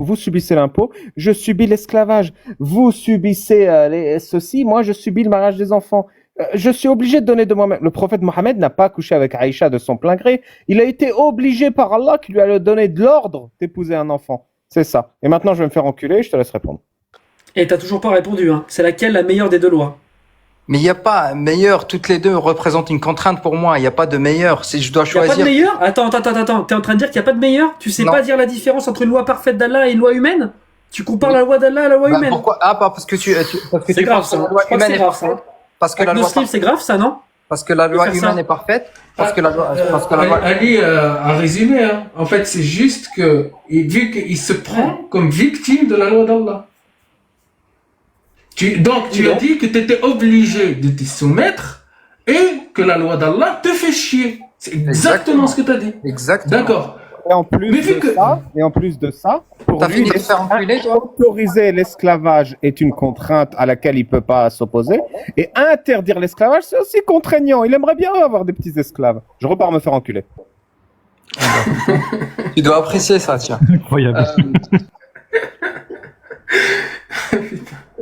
vous subissez l'impôt, je subis l'esclavage. Vous subissez ceci, moi je subis le mariage des enfants. Je suis obligé de donner de moi-même. Le prophète Mohammed n'a pas couché avec Aïcha de son plein gré. Il a été obligé par Allah qui lui a donné de l'ordre d'épouser un enfant. C'est ça. Et maintenant, je vais me faire enculer, je te laisse répondre. Et t'as toujours pas répondu, hein. C'est laquelle la meilleure des deux lois? Mais il n'y a pas meilleur, toutes les deux représentent une contrainte pour moi, il n'y a pas de meilleur, si je dois Y a choisir. pas de meilleur? Attends, t'es en train de dire qu'il n'y a pas de meilleur? Tu sais Non. pas dire la différence entre une loi parfaite d'Allah et une loi humaine? Tu compares la loi d'Allah à la loi Bah, humaine? pourquoi? Ah, parce que parce que C'est tu grave, penses que ça. la loi Je crois que humaine c'est est grave, ça. parfaite. Parce que la Avec loi, nos slips, c'est grave, ça, non? parce que la loi faire humaine ça. est parfaite. Parce que la loi, Ali a résumé, hein. En fait, c'est juste que, vu qu'il se prend comme victime de la loi d'Allah. Donc, tu as dit que tu étais obligé de te soumettre et que la loi d'Allah te fait chier. C'est exactement ce que tu as dit. Exactement. D'accord. Et en plus Mais vu de que- ça, pour T'as lui, fini de faire enculer, toi? autoriser l'esclavage est une contrainte à laquelle il peut pas s'opposer. Et interdire l'esclavage, c'est aussi contraignant. Il aimerait bien avoir des petits esclaves. Je repars me faire enculer. Tu dois apprécier ça, tiens. Incroyable.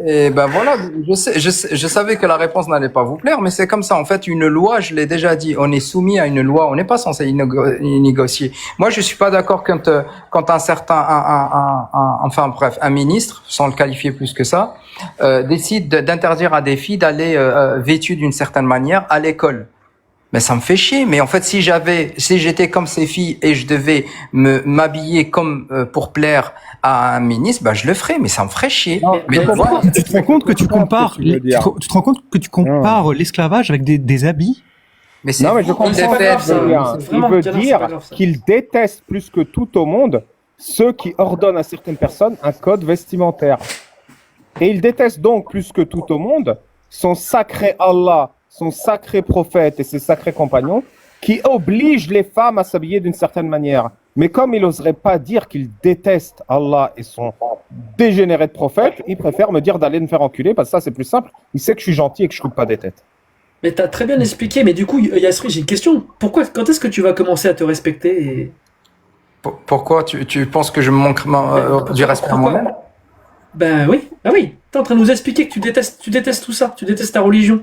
Et ben voilà, je savais que la réponse n'allait pas vous plaire, mais c'est comme ça. En fait, une loi, je l'ai déjà dit, on est soumis à une loi, on n'est pas censé y négocier. Moi, je suis pas d'accord quand un certain, enfin bref, un ministre, sans le qualifier plus que ça, décide d'interdire à des filles d'aller vêtues d'une certaine manière à l'école. Mais ça me fait chier. Mais en fait, si j'étais comme ces filles et je devais m'habiller comme pour plaire à un ministre, bah je le ferais. Mais ça me ferait chier. Non, mais voilà. Tu te rends compte que tu compares, tu te rends compte que tu compares l'esclavage avec des habits? Mais c'est Non, mais je vous qui comprends c'est le pas ce faites. grave, qu'il ça. veut dire. C'est Il vraiment veut bien, c'est dire pas grave, ça. qu'il déteste plus que tout au monde ceux qui ordonnent à certaines personnes un code vestimentaire. Et il déteste donc plus que tout au monde son sacré Allah, son sacré prophète et ses sacrés compagnons qui obligent les femmes à s'habiller d'une certaine manière. Mais comme il n'oserait pas dire qu'il déteste Allah et son dégénéré de prophète, il préfère me dire d'aller me faire enculer parce que ça c'est plus simple. Il sait que je suis gentil et que je coupe pas des têtes. Mais t'as très bien expliqué, mais du coup, Yasri, j'ai une question. Quand est-ce que tu vas commencer à te respecter et... Pourquoi tu penses que je me manque du respect à moi-même? Ben oui, ah oui. T'es en train de nous expliquer que tu détestes tout ça, tu détestes ta religion.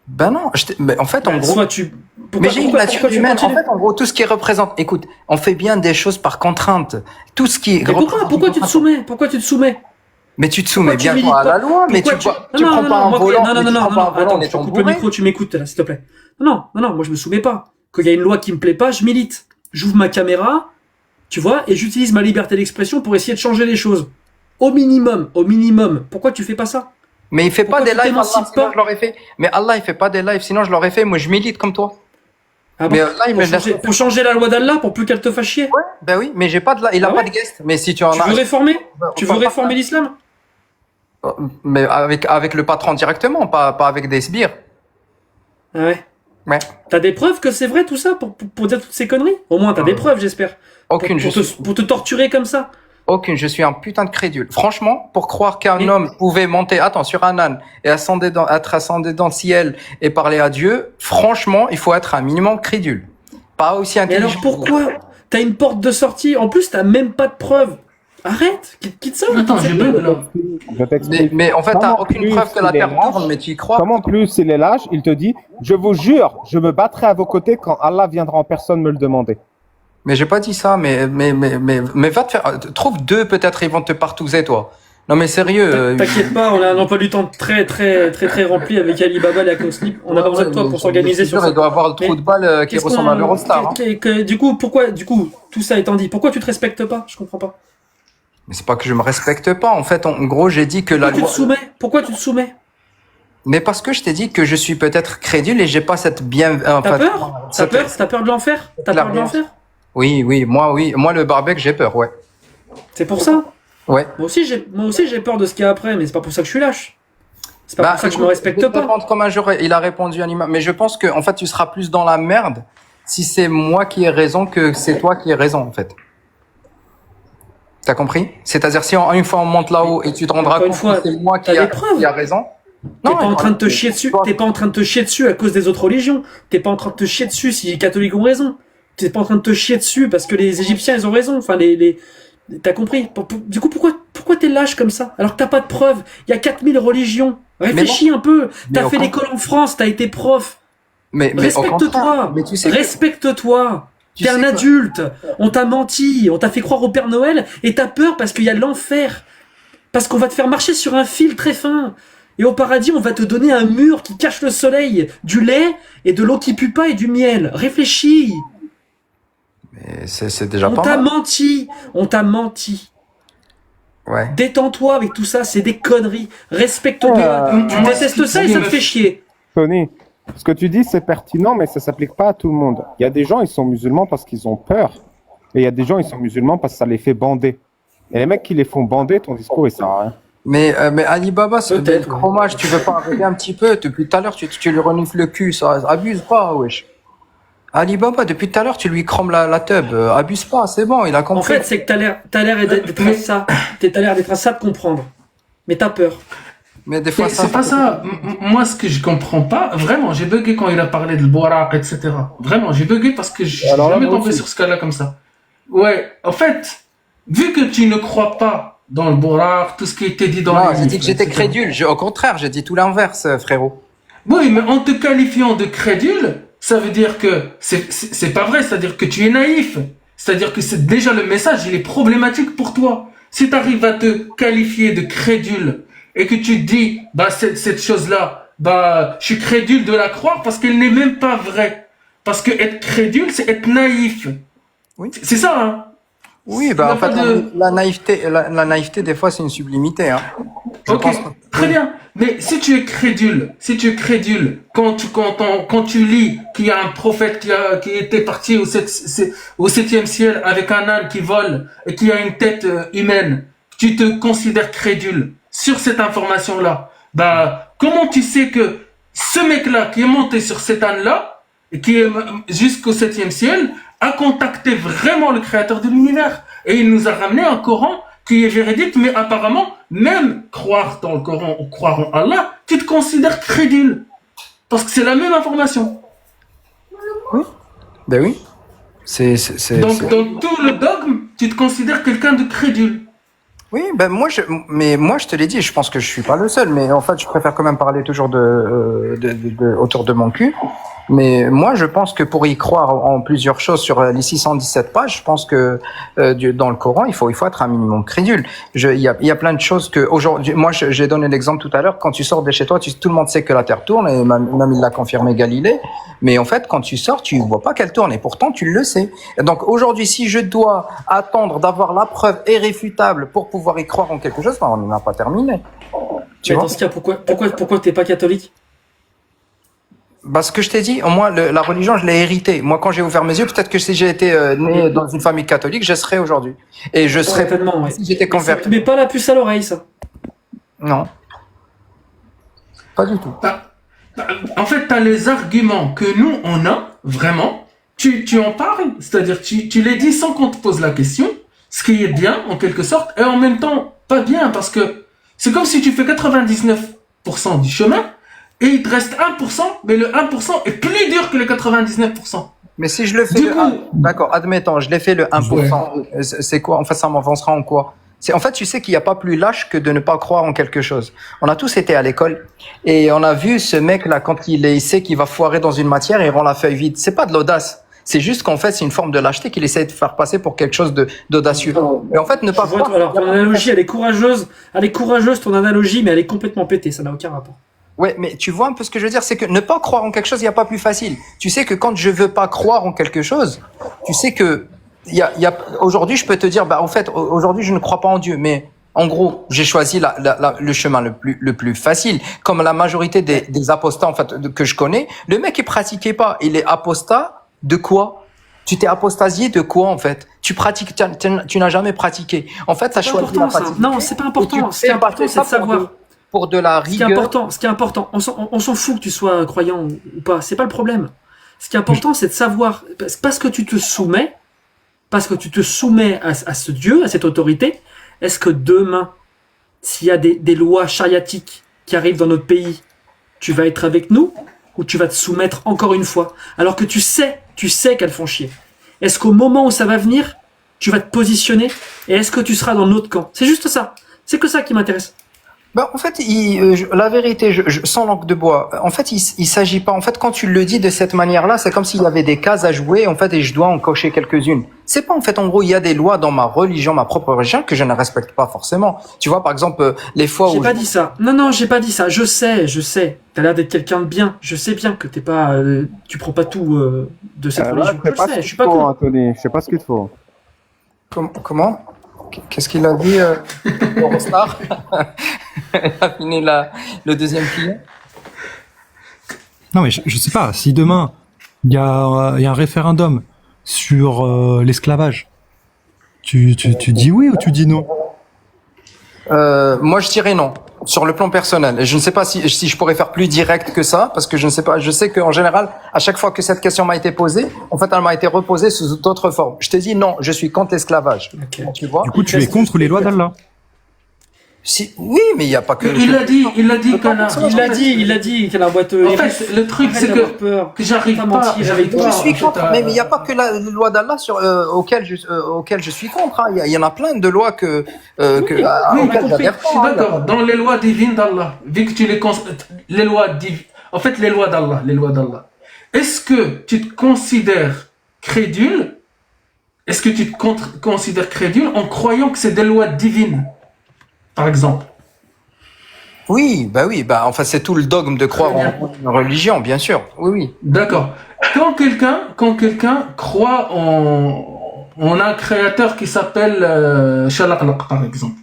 Ben non, mais en fait, en gros, Soit tu... mais j'ai une nature tu humaine. En continues fait, en gros, tout ce qui représente, écoute, on fait bien des choses par contrainte. Tout ce qui Mais pourquoi tu te soumets? Pourquoi tu te soumets? Mais tu te soumets Pourquoi tu bien milites toi à pas la loi, mais Pourquoi tu prends pas un volant, mais tu prends pas un volant en attends, je te étant coupe le bourré. micro, tu m'écoutes là, s'il te plaît. Non, moi je me soumets pas. Quand il y a une loi qui me plaît pas, je milite. J'ouvre ma caméra, tu vois, et j'utilise ma liberté d'expression pour essayer de changer les choses. Au minimum. Pourquoi tu fais pas ça? Mais il fait pas Pourquoi des tu lives, Allah, t'émancipes sinon pas je l'aurais fait. Mais Allah, il fait pas des lives, sinon je l'aurais fait. Moi, je milite comme toi. Ah bon Mais Allah, il me laisse. pour changer la loi d'Allah, pour plus qu'elle te fasse chier. Ouais, ben oui, mais j'ai pas de il a Ah pas ouais de guest. Mais si tu en Tu as. veux réformer? On Tu veux parle pas réformer l'islam? Mais avec le patron directement, pas avec des sbires. Ah ouais. Ouais. T'as des preuves que c'est vrai tout ça pour dire toutes ces conneries? Au moins t'as des preuves, j'espère. Aucune, Pour te torturer comme ça. Aucune, je suis un putain de crédule. Franchement, pour croire qu'un Mais- homme pouvait monter, sur un âne et être ascendé dans le ciel et parler à Dieu, franchement, il faut être un minimum crédule. Pas aussi Mais intelligent. alors pourquoi? T'as une porte de sortie, en plus t'as même pas de preuves. Arrête, quitte ça. Attends, quitte j'ai cette pas merde. alors. Je t'explique. Mais en fait, t'as Comment aucune plus preuve que la il est terre lâche, tourne, mais tu y crois. Comment plus il est lâche, il te dit « Je vous jure, je me battrai à vos côtés quand Allah viendra en personne me le demander. » Mais j'ai pas dit ça, mais va te faire, trouve deux peut-être, ils vont te partouzer, toi. Non, mais sérieux. T'inquiète pas, on a un emploi du temps très rempli avec Alibaba et Akosnip. On n'a pas besoin de toi pour s'organiser sur ça. Il doit avoir le trou de balle qui Qu'est-ce ressemble à l'Eurostar. Hein. Du coup, tout ça étant dit, pourquoi tu te respectes pas? Je comprends pas. Mais c'est pas que je me respecte pas. En fait, en gros, j'ai dit que la loi. Pourquoi tu te soumets? Mais parce que je t'ai dit que je suis peut-être crédule et j'ai pas cette bien. T'as peur? T'as peur de l'enfer? T'as peur de l'enfer? Oui. Moi, le barbecue, j'ai peur, ouais. C'est pour ça? Ouais. Moi aussi, j'ai peur de ce qu'il y a après, mais c'est pas pour ça que je suis lâche. C'est pas pour ça que je me respecte pas. Comme un jour, il a répondu à l'imam. Mais je pense que, en fait, tu seras plus dans la merde si c'est moi qui ai raison que c'est toi qui ai raison, en fait. T'as compris? C'est-à-dire, si une fois on monte là-haut et tu te rendras compte que c'est moi qui a raison. T'es pas en train de te chier dessus. T'es pas en train de te chier dessus à cause des autres religions. T'es pas en train de te chier dessus si les catholiques ont raison. T'es pas en train de te chier dessus parce que les Égyptiens ils ont raison. Enfin T'as compris? Du coup, pourquoi t'es lâche comme ça? Alors que t'as pas de preuves. Il y a 4000 religions. Réfléchis un peu. T'as fait l'école en France, t'as été prof. Mais Respecte-toi. Mais tu sais Respecte-toi. Tu T'es sais un que- adulte. On t'a menti. On t'a fait croire au Père Noël et t'as peur parce qu'il y a l'enfer. Parce qu'on va te faire marcher sur un fil très fin. Et au paradis, on va te donner un mur qui cache le soleil, du lait et de l'eau qui pue pas et du miel. Réfléchis. mais c'est déjà On pas t'a mal. menti. On t'a menti. Ouais. Détends-toi avec tout ça, c'est des conneries. Respecte-toi. Tu moi, détestes ça et ça te fait chier. Tony, ce que tu dis, c'est pertinent, mais ça s'applique pas à tout le monde. Il y a des gens, ils sont musulmans parce qu'ils ont peur. Et il y a des gens, ils sont musulmans parce que ça les fait bander. Et les mecs qui les font bander, ton discours, il sert à rien. Mais Alibaba, c'est Peut-être, le fromage, tu veux pas arrêter un petit peu? Depuis tout à l'heure, tu lui renifles le cul, ça abuse pas, wesh. Alibaba, depuis tout à l'heure, tu lui cromes la teub, abuse pas, c'est bon, il a compris. En fait, c'est que t'as l'air d'être à ça. T'as l'air d'être à ça de comprendre. Mais t'as peur. Mais des fois, Mais c'est pas ça. Moi, ce que je comprends pas, vraiment, j'ai bugué quand il a parlé de Borak, etc. Vraiment, j'ai bugué parce que je suis Alors là, jamais moi tombé aussi. sur ce cas-là comme ça. Ouais, en fait, vu que tu ne crois pas dans le Borak, tout ce qui a été dit dans Non, les j'ai dit livres, que j'étais etc. crédule. Au contraire, j'ai dit tout l'inverse, frérot. Oui, mais en te qualifiant de crédule, ça veut dire que c'est pas vrai, c'est-à-dire que tu es naïf. C'est-à-dire que c'est déjà le message, il est problématique pour toi. Si tu arrives à te qualifier de crédule et que tu te dis, bah, cette chose-là, bah, je suis crédule de la croire parce qu'elle n'est même pas vraie. Parce que être crédule, c'est être naïf. Oui. C'est ça, hein. Oui, Il y bah, a en fait, pas de- la naïveté, des fois, c'est une sublimité, hein. Je Ok, pense. très bien. Mais si tu es crédule, quand tu lis qu'il y a un prophète qui était parti au septième ciel avec un âne qui vole et qui a une tête humaine, tu te considères crédule sur cette information-là. Bah, comment tu sais que ce mec-là qui est monté sur cet âne-là et qui est jusqu'au septième ciel a contacté vraiment le créateur de l'univers et il nous a ramené un Coran qui est véridique, mais apparemment, même croire dans le Coran ou croire en Allah, tu te considères crédule. Parce que c'est la même information. Ben oui. Donc, dans tout le dogme, tu te considères quelqu'un de crédule. Oui, ben moi je te l'ai dit, je pense que je suis pas le seul, mais en fait je préfère quand même parler toujours autour de mon cul. Mais moi je pense que pour y croire en plusieurs choses sur les 617 pages, je pense que dans le Coran il faut être un minimum crédule. Il y a plein de choses que aujourd'hui, moi j'ai donné l'exemple tout à l'heure, quand tu sors de chez toi, tout le monde sait que la Terre tourne et même il l'a confirmé Galilée. Mais en fait quand tu sors, tu vois pas qu'elle tourne et pourtant tu le sais. Et donc aujourd'hui si je dois attendre d'avoir la preuve irréfutable pour pouvoir y croire en quelque chose, ben, on n'a pas terminé. Tu Mais vois dans ce cas, pourquoi t'es pas catholique? Bah, ce que je t'ai dit, moi, la religion, je l'ai hérité. Moi, quand j'ai ouvert mes yeux, peut-être que si j'ai été né dans une famille catholique, je serais aujourd'hui. Et je serais Certainement, ouais. si j'étais Mais ça converti. te met pas la puce à l'oreille, ça. Non. Pas du tout. En fait, tu as les arguments que nous, on a, vraiment. Tu en parles, c'est-à-dire tu les dis sans qu'on te pose la question, ce qui est bien, en quelque sorte, et en même temps, pas bien, parce que c'est comme si tu fais 99% du chemin, et il te reste 1%, mais le 1% est plus dur que les 99%. Mais si je le fais, Du coup- d'accord, admettons, je l'ai fait le 1%. C'est quoi? En fait, ça m'avancera en quoi? En fait, tu sais qu'il n'y a pas plus lâche que de ne pas croire en quelque chose. On a tous été à l'école et on a vu ce mec-là, quand il sait qu'il va foirer dans une matière, il rend la feuille vide. C'est pas de l'audace. C'est juste qu'en fait, c'est une forme de lâcheté qu'il essaie de faire passer pour quelque chose d'audacieux. Et en fait, ne pas Je vois, croire. alors, ton analogie, elle est courageuse, ton analogie, mais elle est complètement pétée, ça n'a aucun rapport. Ouais, mais tu vois un peu ce que je veux dire, c'est que ne pas croire en quelque chose, il n'y a pas plus facile. Tu sais que quand je veux pas croire en quelque chose, tu sais que aujourd'hui, je peux te dire, bah, en fait, aujourd'hui, je ne crois pas en Dieu, mais en gros, j'ai choisi le chemin le plus facile. Comme la majorité des apostats, en fait, que je connais, le mec, il pratiquait pas. Il est apostat de quoi? Tu t'es apostasié de quoi, en fait? Tu n'as jamais pratiqué. En fait, t'as C'est choisi important, la ça. pratique. Non, c'est pas important. Ce qui est important, c'est de savoir. Pour de la Ce qui est rigueur. important, on s'en fout que tu sois croyant ou pas, c'est pas le problème. Ce qui est important, c'est de savoir, parce que tu te soumets à ce Dieu, à cette autorité, est-ce que demain, s'il y a des lois chariatiques qui arrivent dans notre pays, tu vas être avec nous ou tu vas te soumettre encore une fois, alors que tu sais qu'elles font chier. Est-ce qu'au moment où ça va venir, tu vas te positionner et est-ce que tu seras dans l'autre camp? C'est juste ça. C'est que ça qui m'intéresse. Ben, en fait, la vérité, sans langue de bois, en fait, il s'agit pas, en fait, quand tu le dis de cette manière-là, c'est comme s'il y avait des cases à jouer, en fait, et je dois en cocher quelques-unes. C'est pas, en fait, en gros, il y a des lois dans ma religion, ma propre religion, que je ne respecte pas forcément. Tu vois, par exemple, les fois J'ai où... pas dit ça. Non, j'ai pas dit ça. Je sais. T'as l'air d'être quelqu'un de bien. Je sais bien que t'es pas, tu prends pas tout de cette religion. Je suis pas con. Anthony, je sais pas ce qu'il te faut. Comment? Qu'est-ce qu'il a dit, Eurostar? Il a fini le deuxième client. Non, mais je sais pas. Si demain il y a un référendum sur l'esclavage, tu dis oui ou tu dis non? Moi, je dirais non. Sur le plan personnel. Et je ne sais pas si je pourrais faire plus direct que ça, parce que je ne sais pas. Je sais qu'en général, à chaque fois que cette question m'a été posée, en fait, elle m'a été reposée sous d'autres formes. Je te dis non, je suis contre l'esclavage. Okay. Tu vois? Du coup, tu es contre les lois d'Allah. Si, oui, mais il n'y a pas que. Il l'a dit qu'elle a boîte. En fait, le truc, c'est que j'arrive pas. Je suis contre, mais il n'y a pas que la loi d'Allah auquel je suis contre. Hein. Il y en a plein de lois auxquelles j'adhère pas. Je suis d'accord. Dans les lois divines d'Allah, vu que tu les lois divines, en fait, les lois d'Allah. Est-ce que tu te considères crédule? Est-ce que tu te considères crédule en croyant que c'est des lois divines? Par exemple. Oui, enfin c'est tout le dogme de croire en une religion, bien sûr. Oui. D'accord. Quand quelqu'un croit en un créateur qui s'appelle Shalaqlaq, par exemple.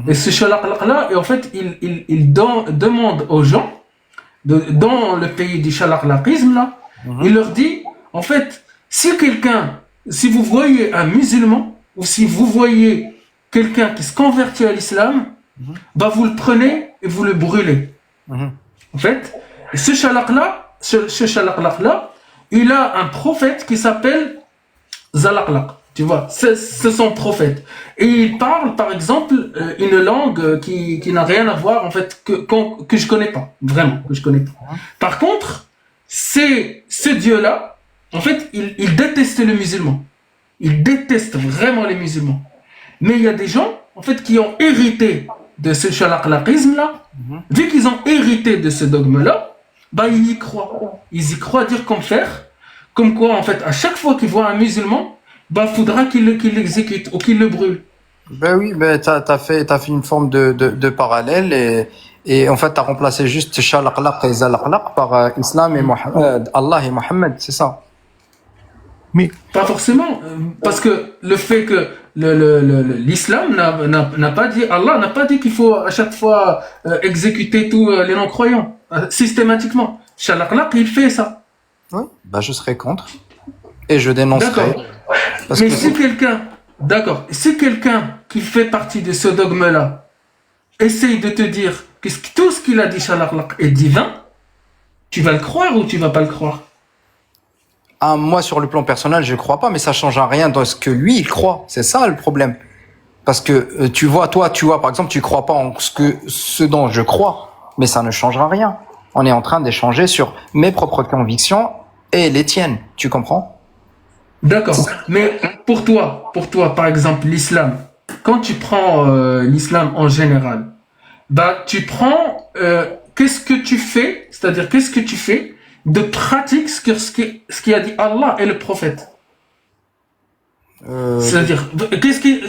Et ce Shalaqlaq là, et en fait, il demande aux gens dans le pays du Shalaqlaqisme là, il leur dit, en fait, si vous voyez un musulman ou si vous voyez quelqu'un qui se convertit à l'islam, bah vous le prenez et vous le brûlez. En fait, ce Shalaqlaq là, il a un prophète qui s'appelle Zalaqlaq. Tu vois, c'est son prophète. Et il parle, par exemple, une langue qui n'a rien à voir, en fait, que je connais pas. Vraiment, que je connais pas. Par contre, c'est ce Dieu-là, en fait, il déteste les musulmans. Il déteste vraiment les musulmans. Mais il y a des gens, en fait, qui ont hérité de ce Shalaqlaqisme-là. Vu qu'ils ont hérité de ce dogme-là, bah, ils y croient. Ils y croient dire comme faire. Comme quoi, en fait, à chaque fois qu'ils voient un musulman, bah, faudra qu'il l'exécute ou qu'il le brûle. Ben oui, t'as fait une forme de parallèle et en fait, t'as remplacé juste Shalaqlaq et Zalaqlaq par Islam et Allah et Mohammed, c'est ça. Mais pas forcément, parce que le fait que l'islam n'a pas dit, Allah n'a pas dit qu'il faut à chaque fois exécuter tous les non-croyants systématiquement. Shalaqlaq, il fait ça. Oui, bah je serais contre et je dénoncerai. D'accord. Mais si quelqu'un qui fait partie de ce dogme-là essaye de te dire que tout ce qu'il a dit Shalaqlaq est divin, tu vas le croire ou tu vas pas le croire? Ah, moi, sur le plan personnel, je crois pas, mais ça change rien dans ce que lui, il croit. C'est ça, le problème. Parce que, tu vois, par exemple, tu crois pas en ce dont je crois, mais ça ne changera rien. On est en train d'échanger sur mes propres convictions et les tiennes. Tu comprends? D'accord. Mais pour toi, par exemple, l'islam, quand tu prends l'islam en général, bah, tu prends, qu'est-ce que tu fais de pratique ce qui a dit Allah et le prophète. C'est-à-dire,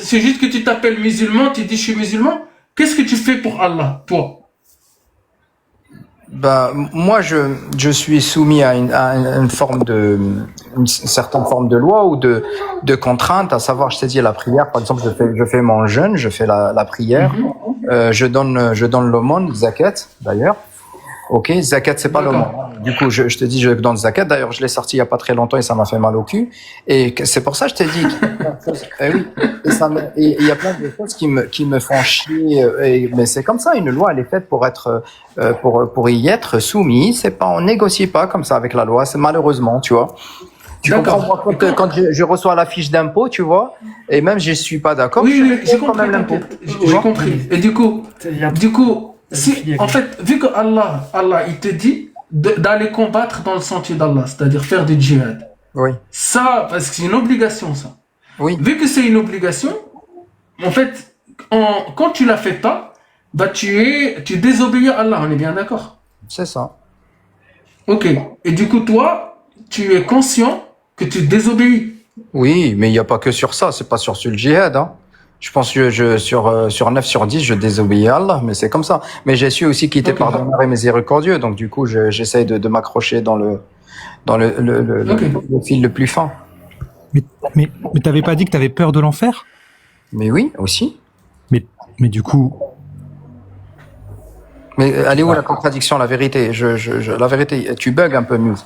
c'est juste que tu t'appelles musulman, tu dis je suis musulman, qu'est-ce que tu fais pour Allah, toi? Bah, moi, je suis soumis à une certaine forme de loi ou de contrainte, à savoir, je t'ai dit, la prière, par exemple, je fais mon jeûne, je fais la prière, je donne l'aumône, zakat, d'ailleurs. Ok, zakat, c'est pas l'aumône. Du coup, je te dis, je donne zakat. D'ailleurs, je l'ai sorti il y a pas très longtemps et ça m'a fait mal au cul. Et c'est pour ça que je t'ai dit. Oui. Et il y a plein de choses qui me font chier. Mais c'est comme ça. Une loi, elle est faite pour être, pour y être soumis. C'est pas, on négocie pas comme ça avec la loi. C'est malheureusement, tu vois. Tu comprends, moi, quand je reçois la fiche d'impôt, tu vois, et même je suis pas d'accord. Oui, j'ai compris l'impôt. J'ai compris. Et du coup, en fait, vu que Allah, il te dit d'aller combattre dans le sentier d'Allah, c'est-à-dire faire du djihad. Oui. Ça, parce que c'est une obligation, ça. Oui. Vu que c'est une obligation, en fait, quand tu la fais pas, bah tu désobéis à Allah, on est bien d'accord. C'est ça. Ok. Et du coup, toi, tu es conscient que tu désobéis. Oui, mais il n'y a pas que sur ça, c'est pas sur le djihad. Hein. Je pense que sur 9 sur 10, je désobéis à Allah, mais c'est comme ça. Mais j'ai su aussi qu'il était Ok. pardonneur et miséricordieux, donc du coup, j'essaye de m'accrocher dans le Ok. le fil le plus fin. Mais t'avais pas dit que t'avais peur de l'enfer? Mais oui, aussi. Mais du coup, Mais elle est où la contradiction, la vérité? La vérité, tu bugs un peu, Muse.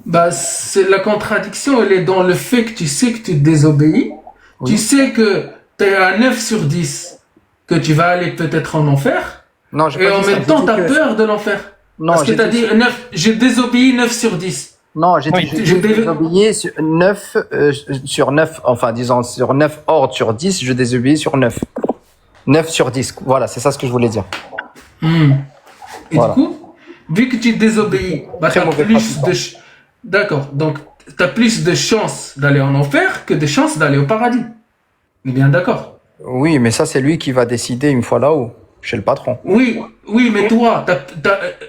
Bah, c'est la contradiction, elle est dans le fait que tu sais que tu désobéis. Oui. Tu sais que tu es à 9 sur 10, que tu vas aller peut-être en enfer. Non, j'ai Et pas en dit ça. même J'ai temps, dit tu as que- peur de l'enfer. Non, Parce que j'ai tu as dit- dit 9, j'ai désobéi 9 sur 10. Non, j'ai Oui, dit je j'ai dé- désobéi sur 9, sur 9, enfin disons sur 9 ordres sur 10, je désobéis sur 9. 9 sur 10, voilà, c'est ça ce que je voulais dire. Et Voilà. du coup, vu que tu désobéis, bah, Très tu as mauvais plus pratiquant. de... D'accord, donc tu as plus de chances d'aller en enfer que de chances d'aller au paradis. On est bien d'accord. Oui, mais ça c'est lui qui va décider une fois là-haut, chez le patron. Oui, oui, mais toi,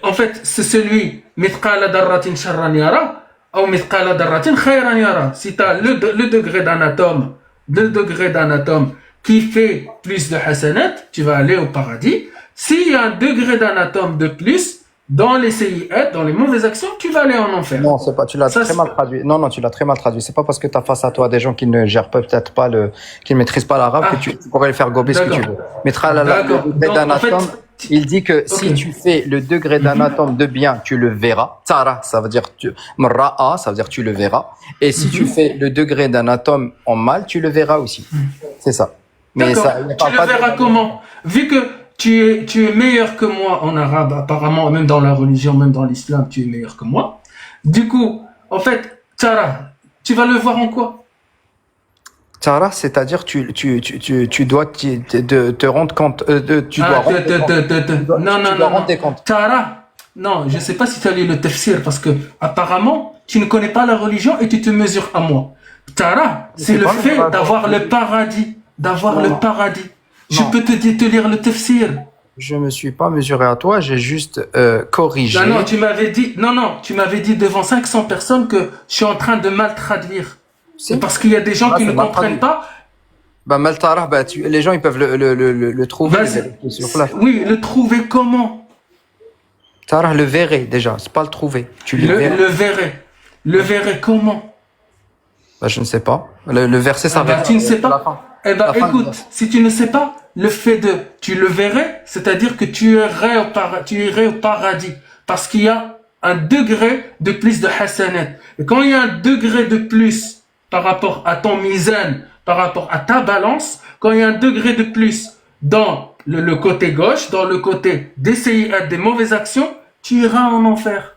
en fait, c'est celui mithqala darratin sharran yara ou mithqala darratin khayran yara. Si tu as le degré d'un atome qui fait plus de hasanat, tu vas aller au paradis. S'il y a un degré d'un atome de plus dans les sayyi'at, dans les mauvaises actions, tu vas aller en enfer. Non, c'est pas, tu l'as Ça, très c'est- mal traduit. Non, tu l'as très mal traduit. C'est pas parce que tu as face à toi des gens qui ne gèrent peut-être pas qui ne maîtrisent pas l'arabe Ah. que tu pourrais le faire gober ce que tu D'accord. veux. Mais D'accord. le degré Donc, d'un en fait, atome, il dit que si Ok. tu fais le degré d'un atome de bien, tu le verras. Tara, ça veut dire mra'a, ça veut dire tu le verras. Et si tu fais le degré d'un atome en mal, tu le verras aussi. C'est ça. Mais D'accord. ça, il ne Tu parle le pas de- verras comment? Vu que tu es meilleur que moi en arabe, apparemment, même dans la religion, même dans l'islam, tu es meilleur que moi. Du coup, en fait, Tara, tu vas le voir en quoi? Tara, c'est-à-dire tu dois te rendre compte, tu dois rendre compte. Non, tu non, dois non, rendre non. tes comptes. Tara, non, je sais pas si tu as lu le tafsir parce que apparemment, tu ne connais pas la religion et tu te mesures à moi. Tara, c'est le pas fait le d'avoir le paradis, Non, non. paradis. Je Non. peux te lire le tafsir. Je me suis pas mesuré à toi, j'ai juste corrigé. Non, tu m'avais dit, tu m'avais dit devant 500 personnes que je suis en train de mal traduire. Si. C'est parce qu'il y a des gens Ah, qui c'est ne mal comprennent traduit. pas. Bah, Maltara, bah, les gens, ils peuvent le trouver. Vas-y. vérifier sur place. Oui, le trouver comment? Tara, le verrait, déjà. C'est pas le trouver. Tu le verras. Le verrai. Le verrai comment? Bah, je ne sais pas. Le verset Ah bah, s'arrête. tu ne sais à la pas. fin. Eh ben, La fin du écoute, verset. si tu ne sais pas, le fait de tu le verrais, c'est-à-dire que tu irais au paradis. Parce qu'il y a un degré de plus de hasanat. Et quand il y a un degré de plus par rapport à ton mizan, par rapport à ta balance, quand il y a un degré de plus dans le côté gauche, dans le côté d'essayer des mauvaises actions, tu iras en enfer.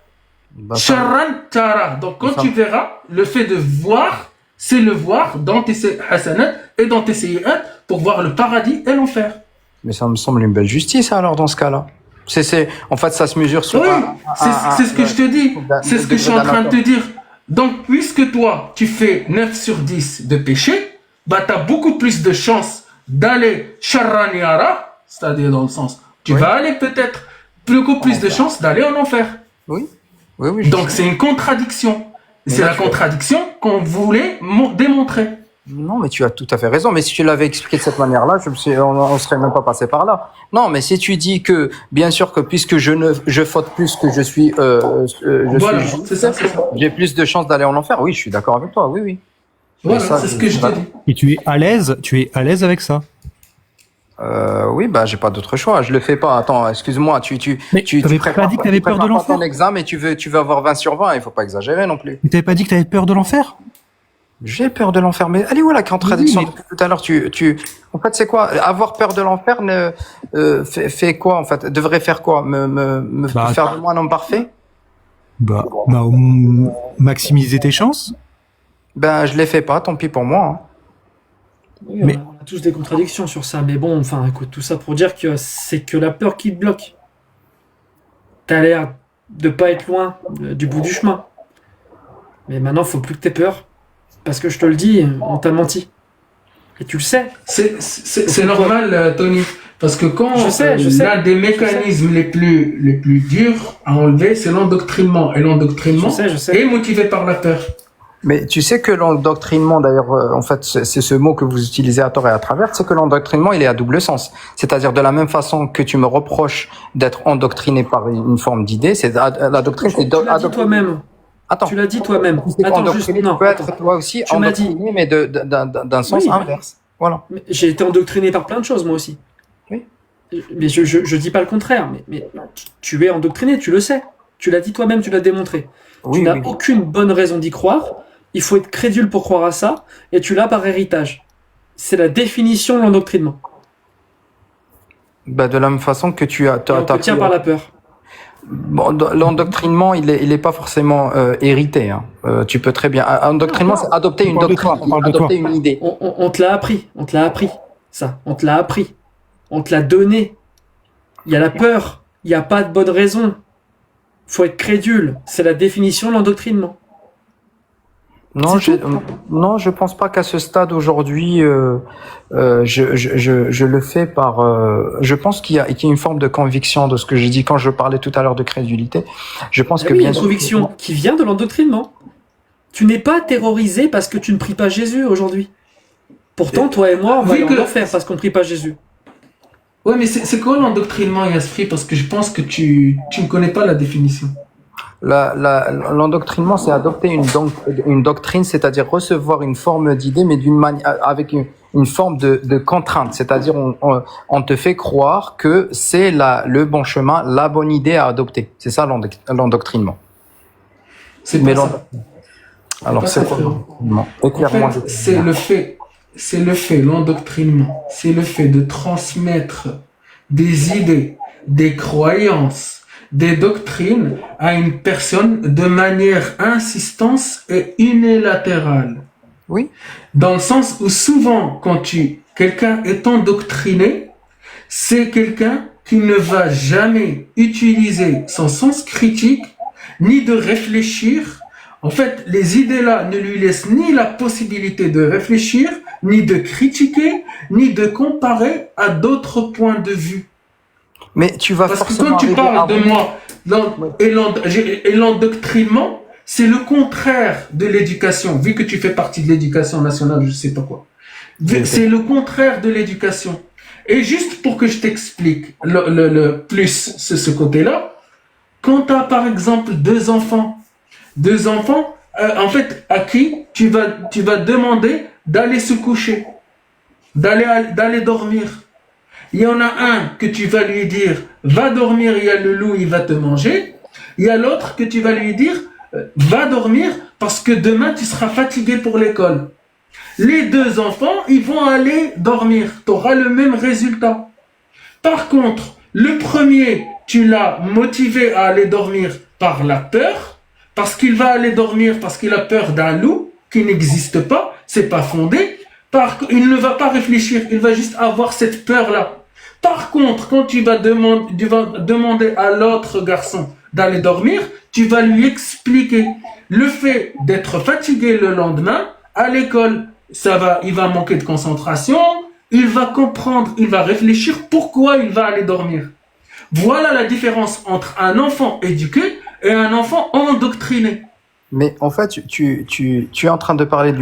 Bah, ça- Sharran tara. Donc quand Ça- tu verras, le fait de voir, c'est le voir dans tes hasanat et dans tes sayyi'at pour voir le paradis et l'enfer. Mais ça me semble une belle justice, alors, dans ce cas-là. En fait, ça se mesure sur Oui, un- c'est ce que je te dis. d'un- C'est ce que je suis en d'un train de te atome. dire. Donc, puisque toi, tu fais 9 sur 10 de péché, bah, tu as beaucoup plus de chances d'aller sharran yara, c'est-à-dire dans le sens, tu Oui. vas aller peut-être beaucoup plus de chances d'aller en enfer. Oui. Oui, oui. je Donc, sais. c'est une contradiction. Mais C'est là, la tu- contradiction qu'on voulait démontrer. Non, mais tu as tout à fait raison. Mais si tu l'avais expliqué de cette manière-là, on serait même pas passé par là. Non, mais si tu dis que, bien sûr que puisque je faute plus que je suis, Voilà, suis c'est ça, c'est ça. j'ai plus de chances d'aller en enfer. Oui, je suis d'accord avec toi. Oui, oui. Voilà, ça, c'est ce que je te dis. et tu es à l'aise avec ça. Oui, bah, j'ai pas d'autre choix. Je le fais pas. Attends, excuse-moi. Mais t'avais prépares pas dit que t'avais peur de prépares pas l'enfer? ton examen et tu veux avoir 20 sur 20. Il faut pas exagérer non plus. Mais t'avais pas dit que t'avais peur de l'enfer? J'ai peur de l'enfer, mais allez où la contradiction Oui, mais- depuis tout à l'heure en fait, c'est quoi? Avoir peur de l'enfer fait quoi, en fait? Devrait faire quoi? Bah, Faire de moi un homme parfait? Maximiser tes chances. Ben, je les fais pas, tant pis pour moi. Hein. Oui, Mais- on a tous des contradictions sur ça, mais bon, enfin, écoute, tout ça pour dire que c'est que la peur qui te bloque. T'as l'air de pas être loin du bout du chemin. Mais maintenant, faut plus que t'aies peur. Parce que je te le dis, on t'a menti. Et tu le sais. C'est normal, Tony. Parce que quand Je sais. l'un des mécanismes les plus durs à enlever, c'est l'endoctrinement. Et l'endoctrinement Je sais. est motivé par la peur. Mais tu sais que l'endoctrinement, d'ailleurs, en fait, c'est ce mot que vous utilisez à tort et à travers, c'est que l'endoctrinement, il est à double sens. C'est-à-dire, de la même façon que tu me reproches d'être endoctriné par une forme d'idée, c'est la doctrine, c'est Tu l'as dit toi-même. Attends. Tu l'as dit toi-même. Tu sais Attends, juste, qu'endoctriné, tu non. peux être toi aussi Tu m'as dit. endoctriné, mais d'un sens Oui. inverse. Voilà. Mais j'ai été endoctriné par plein de choses, moi aussi. Oui. Mais je dis pas le contraire. Mais tu es endoctriné, tu le sais. Tu l'as dit toi-même, tu l'as démontré. Oui, Tu n'as oui. aucune bonne raison d'y croire. Il faut être crédule pour croire à ça. Et tu l'as par héritage. C'est la définition de l'endoctrinement. Bah, de la même façon que tu as, Et on te tient par la peur. Bon, l'endoctrinement, il est pas forcément hérité. Hein. Tu peux très bien. Endoctrinement, c'est adopter une parle de doctrine, toi, on parle de adopter toi. une idée. On te l'a appris. On te l'a appris. Ça. On te l'a appris. On te l'a donné. Il y a la peur. Il n'y a pas de bonne raison. Faut être crédule. C'est la définition de l'endoctrinement. Non, C'est je pense pas qu'à ce stade aujourd'hui, je le fais par. Je pense qu'il y a une forme de conviction de ce que j'ai dit quand je parlais tout à l'heure de crédulité. Je pense Ah que oui, il y a bien une sûr. conviction qui vient de l'endoctrinement. Tu n'es pas terrorisé parce que tu ne pries pas Jésus aujourd'hui. Pourtant, toi et moi, on va Vu aller en que- enfer parce qu'on ne prie pas Jésus. Ouais, mais c'est quoi l'endoctrinement, Yaspri? Parce que je pense que tu ne connais pas la définition. L'endoctrinement, c'est adopter une doctrine, c'est-à-dire recevoir une forme d'idée, mais d'une manière, avec une forme de contrainte. C'est-à-dire, on te fait croire que c'est le bon chemin, la bonne idée à adopter. C'est ça l'endoctrinement. C'est Mais pas ça. Alors, pas c'est ça, quoi frérot. l'endoctrinement? En Éclaire-moi. fait, l'endoctrinement, c'est le fait de transmettre des idées, des croyances, des doctrines à une personne de manière insistante et unilatérale. Oui. Dans le sens où souvent, quand quelqu'un est endoctriné, c'est quelqu'un qui ne va jamais utiliser son sens critique, ni de réfléchir. En fait, les idées-là ne lui laissent ni la possibilité de réfléchir, ni de critiquer, ni de comparer à d'autres points de vue. Mais tu vas Parce que forcément quand tu arriver parles à- de moi, et l'endoctrinement, c'est le contraire de l'éducation. Vu que tu fais partie de l'éducation nationale, je sais pas quoi. C'est le contraire de l'éducation. Et juste pour que je t'explique le plus ce côté-là, quand tu as par exemple deux enfants, en fait, à qui tu vas demander d'aller se coucher, d'aller dormir. Il y en a un que tu vas lui dire, va dormir, il y a le loup, il va te manger. Il y a l'autre que tu vas lui dire, va dormir parce que demain tu seras fatigué pour l'école. Les deux enfants, ils vont aller dormir. Tu auras le même résultat. Par contre, le premier, tu l'as motivé à aller dormir par la peur, parce qu'il va aller dormir parce qu'il a peur d'un loup qui n'existe pas, c'est pas fondé. Il ne va pas réfléchir, il va juste avoir cette peur-là. Par contre, quand tu vas demander à l'autre garçon d'aller dormir, tu vas lui expliquer le fait d'être fatigué le lendemain à l'école. Il va manquer de concentration, il va comprendre, il va réfléchir pourquoi il va aller dormir. Voilà la différence entre un enfant éduqué et un enfant endoctriné. Mais en fait, tu es en train de parler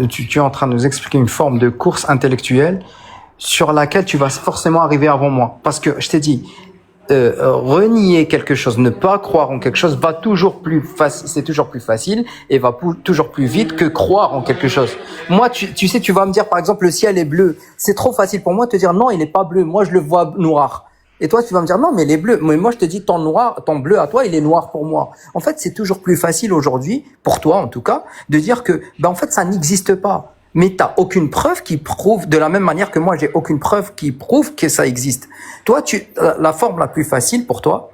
tu es en train de nous expliquer une forme de course intellectuelle sur laquelle tu vas forcément arriver avant moi. Parce que je t'ai dit, renier quelque chose, ne pas croire en quelque chose va toujours plus facile, c'est toujours plus facile et va toujours plus vite que croire en quelque chose. Moi, tu sais, tu vas me dire par exemple le ciel est bleu. C'est trop facile pour moi de te dire non, il n'est pas bleu. Moi, je le vois noir. Et toi, tu vas me dire non, mais il est bleu. Mais moi, je te dis ton bleu à toi, il est noir pour moi. En fait, c'est toujours plus facile aujourd'hui, pour toi en tout cas, de dire que, en fait, ça n'existe pas. Mais t'as aucune preuve qui prouve, de la même manière que moi, j'ai aucune preuve qui prouve que ça existe. Toi, la forme la plus facile pour toi,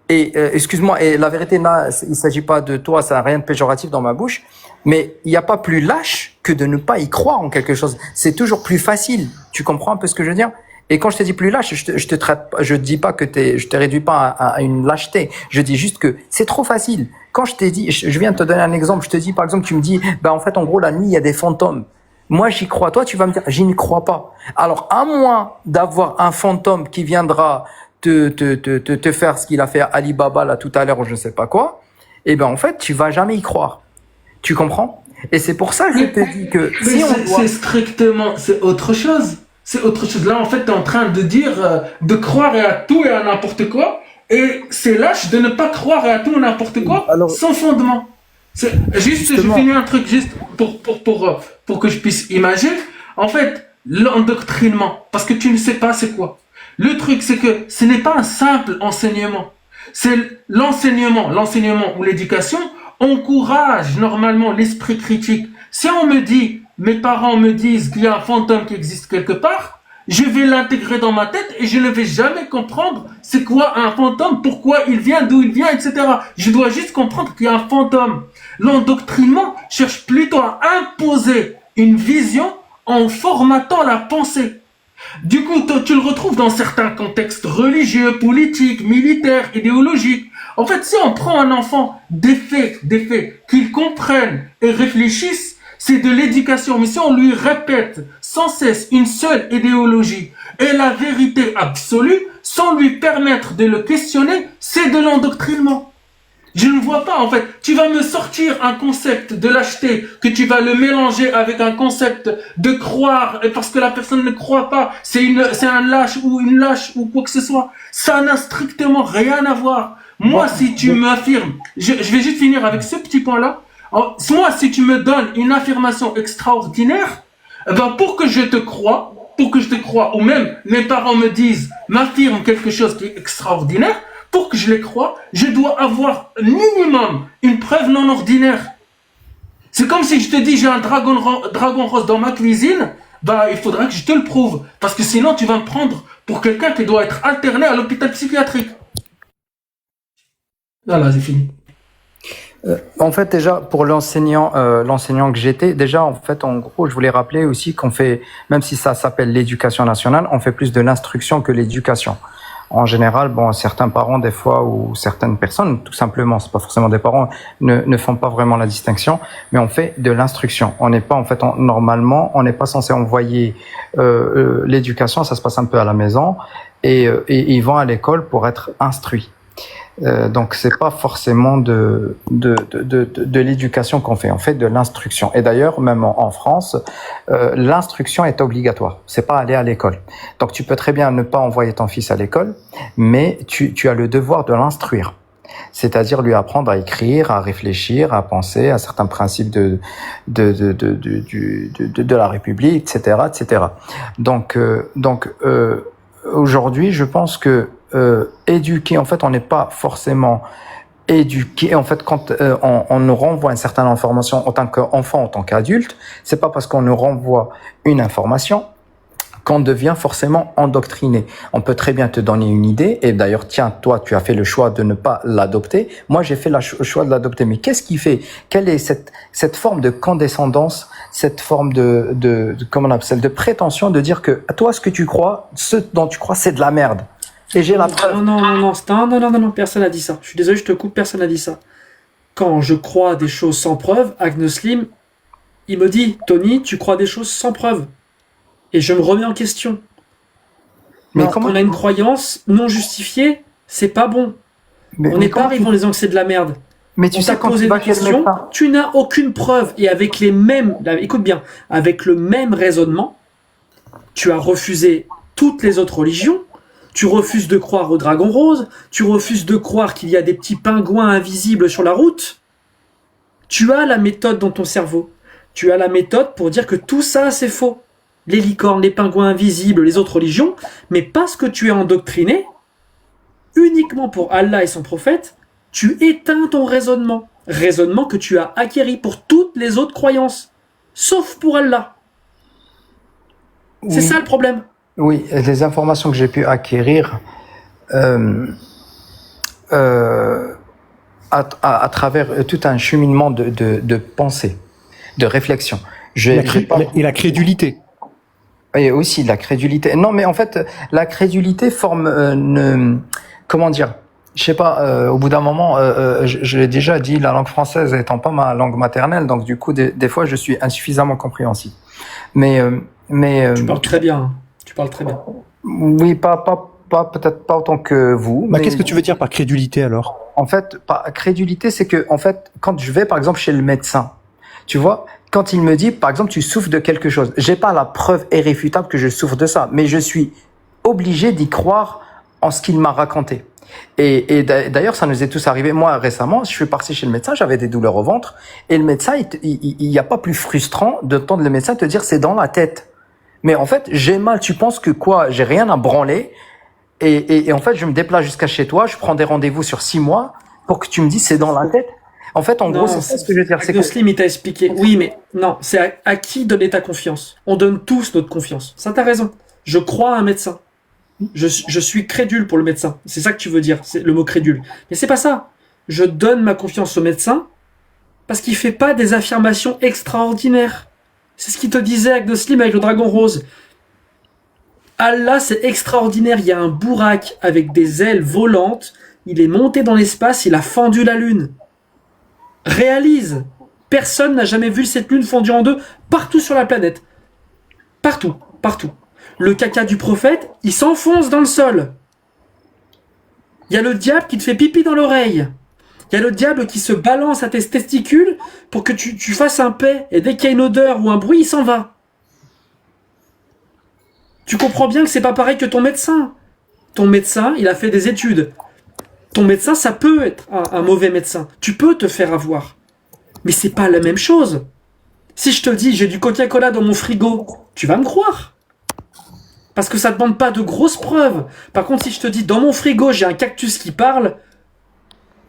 et excuse-moi, et la vérité, là, il s'agit pas de toi, ça n'a rien de péjoratif dans ma bouche, mais il n'y a pas plus lâche que de ne pas y croire en quelque chose. C'est toujours plus facile. Tu comprends un peu ce que je veux dire? Et quand je te dis plus lâche, je te traite, je dis pas que je te réduis pas à une lâcheté. Je dis juste que c'est trop facile. Quand je t'ai dit, je viens de te donner un exemple. Je te dis, par exemple, tu me dis, en fait, en gros, la nuit, il y a des fantômes. Moi, j'y crois. Toi, tu vas me dire, j'y n'y crois pas. Alors, à moins d'avoir un fantôme qui viendra te faire ce qu'il a fait à Ali Baba, là, tout à l'heure, ou je ne sais pas quoi, en fait, tu vas jamais y croire. Tu comprends? Et c'est pour ça que je te dis que si on doit... C'est strictement, c'est autre chose. C'est autre chose. Là, en fait, tu es en train de dire, de croire à tout et à n'importe quoi. Et c'est lâche de ne pas croire à tout et à n'importe quoi sans fondement. C'est juste, je finis un truc juste pour que je puisse imaginer. En fait, l'endoctrinement, parce que tu ne sais pas c'est quoi. Le truc, c'est que ce n'est pas un simple enseignement. C'est l'enseignement ou l'éducation encourage normalement l'esprit critique. Si on me dit, mes parents me disent qu'il y a un fantôme qui existe quelque part, je vais l'intégrer dans ma tête et je ne vais jamais comprendre c'est quoi un fantôme, pourquoi il vient, d'où il vient, etc. Je dois juste comprendre qu'il y a un fantôme. L'endoctrinement cherche plutôt à imposer une vision en formatant la pensée. Du coup, tu le retrouves dans certains contextes religieux, politiques, militaires, idéologiques. En fait, si on prend un enfant des faits qu'il comprenne et réfléchisse, c'est de l'éducation. Mais si on lui répète sans cesse une seule idéologie et la vérité absolue, sans lui permettre de le questionner, c'est de l'endoctrinement. Je ne vois pas, en fait. Tu vas me sortir un concept de lâcheté, que tu vas le mélanger avec un concept de croire, et parce que la personne ne croit pas, c'est un lâche ou une lâche ou quoi que ce soit. Ça n'a strictement rien à voir. Moi, si tu m'affirmes, je vais juste finir avec ce petit point-là. Moi, si tu me donnes une affirmation extraordinaire, pour que je te croie, ou même mes parents m'affirment quelque chose qui est extraordinaire, pour que je les croie, je dois avoir minimum une preuve non ordinaire. C'est comme si je te dis j'ai un dragon rose dans ma cuisine, il faudra que je te le prouve. Parce que sinon tu vas me prendre pour quelqu'un qui doit être interné à l'hôpital psychiatrique. Voilà, c'est fini. En fait, déjà, pour l'enseignant que j'étais, déjà, en fait, en gros, je voulais rappeler aussi qu'on fait, même si ça s'appelle l'éducation nationale, on fait plus de l'instruction que l'éducation. En général, certains parents, des fois, ou certaines personnes, tout simplement, c'est pas forcément des parents, ne font pas vraiment la distinction, mais on fait de l'instruction. On n'est pas, en fait, normalement, on n'est pas censé envoyer l'éducation, ça se passe un peu à la maison, et ils vont à l'école pour être instruits. Donc c'est pas forcément de l'éducation qu'on fait, on fait de l'instruction. Et d'ailleurs, même en France, l'instruction est obligatoire. C'est pas aller à l'école. Donc tu peux très bien ne pas envoyer ton fils à l'école, mais tu as le devoir de l'instruire. C'est-à-dire lui apprendre à écrire, à réfléchir, à penser à certains principes de la République, etc., etc. Donc aujourd'hui, je pense que éduquer, en fait, on n'est pas forcément éduqué. En fait, quand on nous renvoie une certaine information en tant qu'enfant, en tant qu'adulte, c'est pas parce qu'on nous renvoie une information qu'on devient forcément endoctriné. On peut très bien te donner une idée, et d'ailleurs, tiens, toi, tu as fait le choix de ne pas l'adopter. Moi, j'ai fait le choix de l'adopter. Mais qu'est-ce qui fait? Quelle est cette forme de condescendance, cette forme comment on appelle ça, de prétention de dire que toi, ce que tu crois, ce dont tu crois, c'est de la merde. Et j'ai la preuve. Non, personne n'a dit ça. Je suis désolé, je te coupe, personne n'a dit ça. Quand je crois des choses sans preuve, Agne Slim, il me dit, Tony, tu crois des choses sans preuve. Et je me remets en question. Mais quand on a une croyance non justifiée, c'est pas bon. On n'est pas arrivé en disant que c'est de la merde. Mais tu sais, quand posé des questions, tu n'as aucune preuve. Et avec écoute bien, avec le même raisonnement, tu as refusé toutes les autres religions. Tu refuses de croire au dragon rose, tu refuses de croire qu'il y a des petits pingouins invisibles sur la route. Tu as la méthode dans ton cerveau. Tu as la méthode pour dire que tout ça, c'est faux. Les licornes, les pingouins invisibles, les autres religions, mais parce que tu es endoctriné, uniquement pour Allah et son prophète, tu éteins ton raisonnement. Raisonnement que tu as acquis pour toutes les autres croyances, sauf pour Allah. Oui. C'est ça le problème. Oui, les informations que j'ai pu acquérir à travers tout un cheminement de pensée, de réflexion. Et la crédulité. Et aussi la crédulité. Non, mais en fait, la crédulité forme comment dire? Je sais pas. Au bout d'un moment, je l'ai déjà dit, la langue française étant pas ma langue maternelle, donc du coup, des fois, je suis insuffisamment compréhensif. Mais Tu parles très bien. Tu parles très bien. oui, peut-être pas autant que vous. Bah, mais qu'est-ce que tu veux dire par crédulité alors? en fait, crédulité, c'est que en fait, quand je vais par exemple chez le médecin, tu vois, quand il me dit, par exemple, tu souffres de quelque chose, j'ai pas la preuve irréfutable que je souffre de ça, mais je suis obligé d'y croire en ce qu'il m'a raconté. Et d'ailleurs, ça nous est tous arrivé. Moi, récemment, je suis parti chez le médecin, j'avais des douleurs au ventre, et le médecin, il y a pas plus frustrant d'entendre le médecin te dire c'est dans la tête. Mais en fait, j'ai mal. Tu penses que quoi? J'ai rien à branler. Et en fait, je me déplace jusqu'à chez toi, je prends des rendez-vous sur 6 mois pour que tu me dises c'est dans la tête. En fait, en gros, c'est ça ce que je veux dire. C'est que Slim, il t'a expliqué. Oui, mais non, c'est à qui donner ta confiance. On donne tous notre confiance. Ça, t'as raison. Je crois à un médecin. Je suis crédule pour le médecin. C'est ça que tu veux dire, c'est le mot crédule. Mais c'est pas ça. Je donne ma confiance au médecin parce qu'il fait pas des affirmations extraordinaires. C'est ce qu'il te disait avec de Slim, avec le dragon rose. Allah, c'est extraordinaire. Il y a un bourraque avec des ailes volantes. Il est monté dans l'espace. Il a fendu la lune. Réalise. Personne n'a jamais vu cette lune fondue en deux partout sur la planète. Partout. Partout. Le caca du prophète, il s'enfonce dans le sol. Il y a le diable qui te fait pipi dans l'oreille. Il y a le diable qui se balance à tes testicules pour que tu fasses un paix. Et dès qu'il y a une odeur ou un bruit, il s'en va. Tu comprends bien que c'est pas pareil que ton médecin. Ton médecin, il a fait des études. Ton médecin, ça peut être un mauvais médecin. Tu peux te faire avoir. Mais c'est pas la même chose. Si je te dis, j'ai du Coca-Cola dans mon frigo, tu vas me croire. Parce que ça ne demande pas de grosses preuves. Par contre, si je te dis, dans mon frigo, j'ai un cactus qui parle,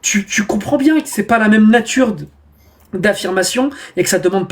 tu comprends bien que c'est pas la même nature d'affirmation et que ça demande